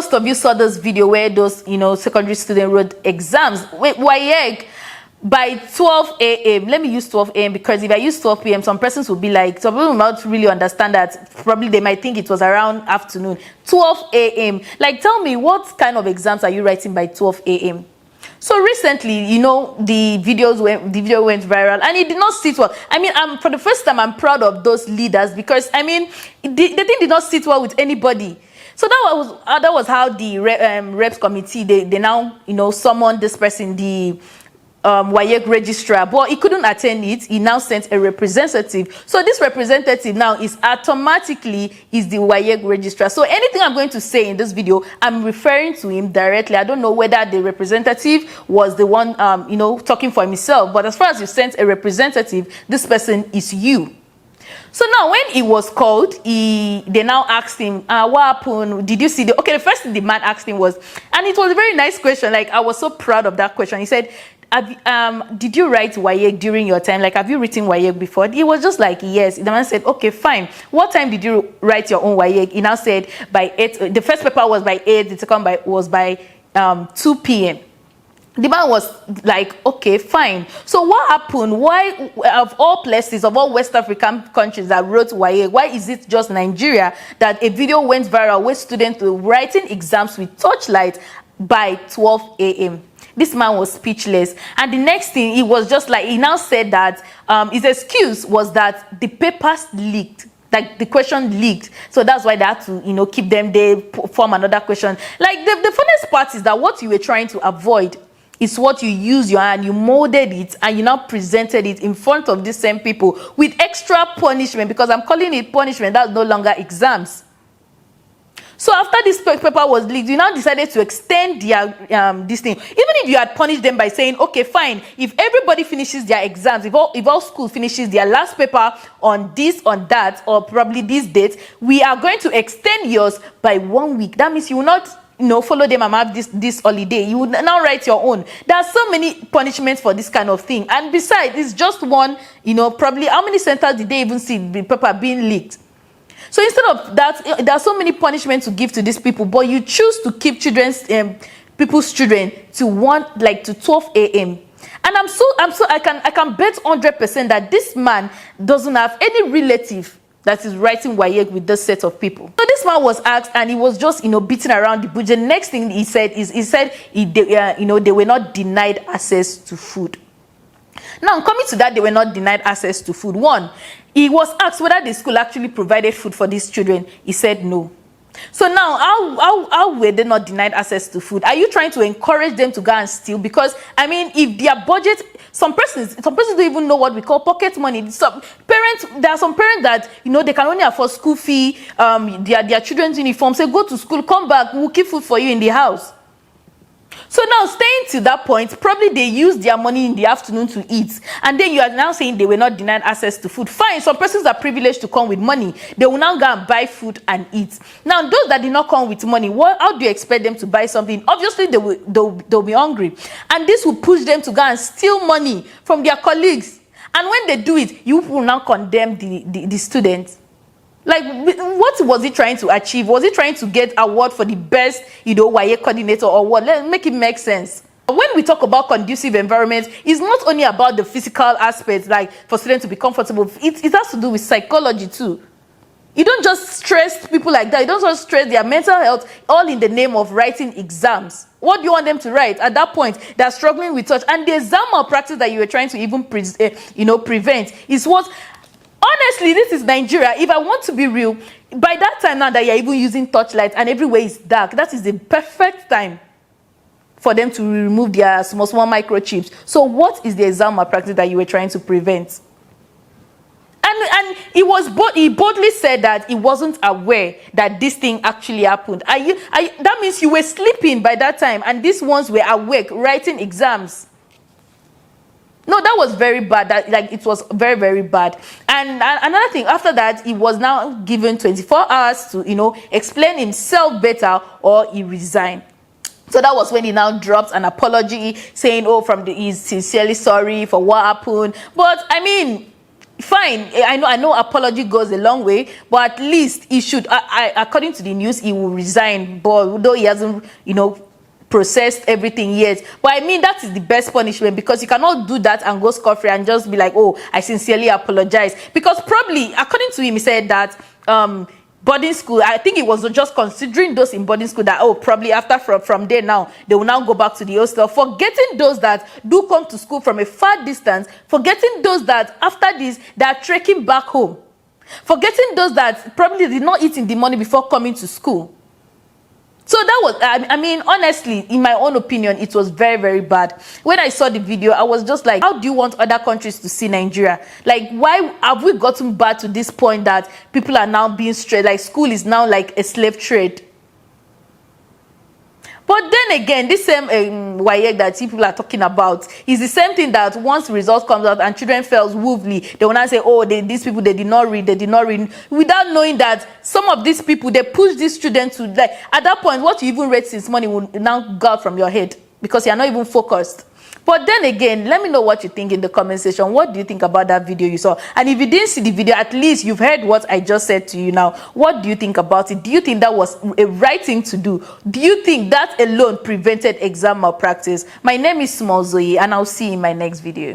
most of you saw this video where those, secondary students wrote exams. Wait, Waec by 12 a.m. Let me use 12 a.m. because if I use 12 p.m., some persons will be like, some people will not really understand that. Probably they might think it was around afternoon. 12 a.m. Like, tell me, what kind of exams are you writing by 12 a.m.? So recently, the video went viral, and it did not sit well. I mean, for the first time, I'm proud of those leaders because, I mean, the thing did not sit well with anybody. So that was how the reps committee, they now, summoned this person, the Waec registrar, but he couldn't attend it. He now sent a representative. So this representative now is automatically the Waec registrar. So anything I'm going to say in this video, I'm referring to him directly. I don't know whether the representative was the one, talking for himself. But as far as you sent a representative, this person is you. So now when he was called, they now asked him, what happened? Did you see the first thing the man asked him was, and it was a very nice question. Like, I was so proud of that question. He said, did you write Waec during your time? Like, have you written Waec before? He was just like, yes. The man said, okay, fine. What time did you write your own Waec? He now said by 8. The first paper was by 8. The second was by 2 p.m. The man was like, okay, fine. So what happened? Why, of all places, of all West African countries that wrote Waec, why is it just Nigeria that a video went viral with students writing exams with torchlight by 12 a.m.? This man was speechless. And the next thing, he was just like, he now said that his excuse was that the papers leaked. Like, the question leaked, so that's why they had to, keep them there, form another question. Like, the funniest part is that what you were trying to avoid is what you used your hand, you molded it, and you now presented it in front of these same people with extra punishment, because I'm calling it punishment, that's no longer exams. So after this paper was leaked, you now decided to extend their this thing. Even if you had punished them by saying, okay, fine, if everybody finishes their exams, if all school finishes their last paper on this, on that, or probably this date, we are going to extend yours by 1 week. That means you will not follow them and have this holiday. You would now write your own. There are so many punishments for this kind of thing. And besides, it's just one, probably how many centers did they even see the paper being leaked? So instead of that, there are so many punishments to give to these people, but you choose to keep people's children to 12 a.m. And I can bet 100% that this man doesn't have any relative that is writing Waec with this set of people. So this man was asked, and he was just beating around the bush. The next thing he said is they were not denied access to food. Now, coming to that, they were not denied access to food. One, he was asked whether the school actually provided food for these children. He said no. So now, how were they not denied access to food? Are you trying to encourage them to go and steal? Because, I mean, if their budget, some persons don't even know what we call pocket money. There are some parents that, they can only afford school fee, their children's uniform. Say, go to school, come back, we'll keep food for you in the house. So now, staying to that point, probably they used their money in the afternoon to eat. And then you are now saying they were not denied access to food. Fine, some persons are privileged to come with money. They will now go and buy food and eat. Now, those that did not come with money, how do you expect them to buy something? Obviously, they'll be hungry. And this will push them to go and steal money from their colleagues. And when they do it, you will now condemn the students. Like, what was he trying to achieve? Was he trying to get award for the best, Waec coordinator or what? Let's make it make sense. When we talk about conducive environments, it's not only about the physical aspects, like for students to be comfortable. It has to do with psychology too. You don't just stress people like that. You don't just stress their mental health, all in the name of writing exams. What do you want them to write? At that point, they're struggling with touch. And the exam malpractice that you were trying to even prevent is what... Honestly, this is Nigeria. If I want to be real, by that time now that you're even using torchlight and everywhere is dark, that is the perfect time for them to remove their small microchips. So what is the exam malpractice that you were trying to prevent? And he boldly said that he wasn't aware that this thing actually happened. That means you were sleeping by that time, and these ones were awake writing exams. No, that was very bad. It was very, very bad. And another thing, after that, he was now given 24 hours to, explain himself better, or he resigned. So that was when he now dropped an apology saying, he's sincerely sorry for what happened. But, I mean, fine, I know apology goes a long way, but at least he should, according to the news, he will resign, but though he hasn't, processed everything yet. But I mean, that is the best punishment, because you cannot do that and go scot-free and just be like, oh, I sincerely apologize. Because probably, according to him, he said that boarding school, I think it was just considering those in boarding school that, oh, probably after from there now, they will now go back to the hostel. Forgetting those that do come to school from a far distance, forgetting those that after this, they are trekking back home, forgetting those that probably did not eat in the morning before coming to school. So that was, I mean, honestly, in my own opinion, it was very, very bad. When I saw the video, I was just like, how do you want other countries to see Nigeria? Like, why have we gotten bad to this point that people are now being straight? Like, school is now like a slave trade. But then again, this same Waec that people are talking about is the same thing that once results comes out and children fails woefully, they will not say, oh, these people, they did not read, without knowing that some of these people, they push these students to, like, at that point, what you even read since morning will now go out from your head because you're not even focused. But then again, let me know what you think in the comment section. What do you think about that video you saw? And if you didn't see the video, at least you've heard what I just said to you now. What do you think about it? Do you think that was a right thing to do? Do you think that alone prevented exam malpractice? My name is Small Zoe, and I'll see you in my next video.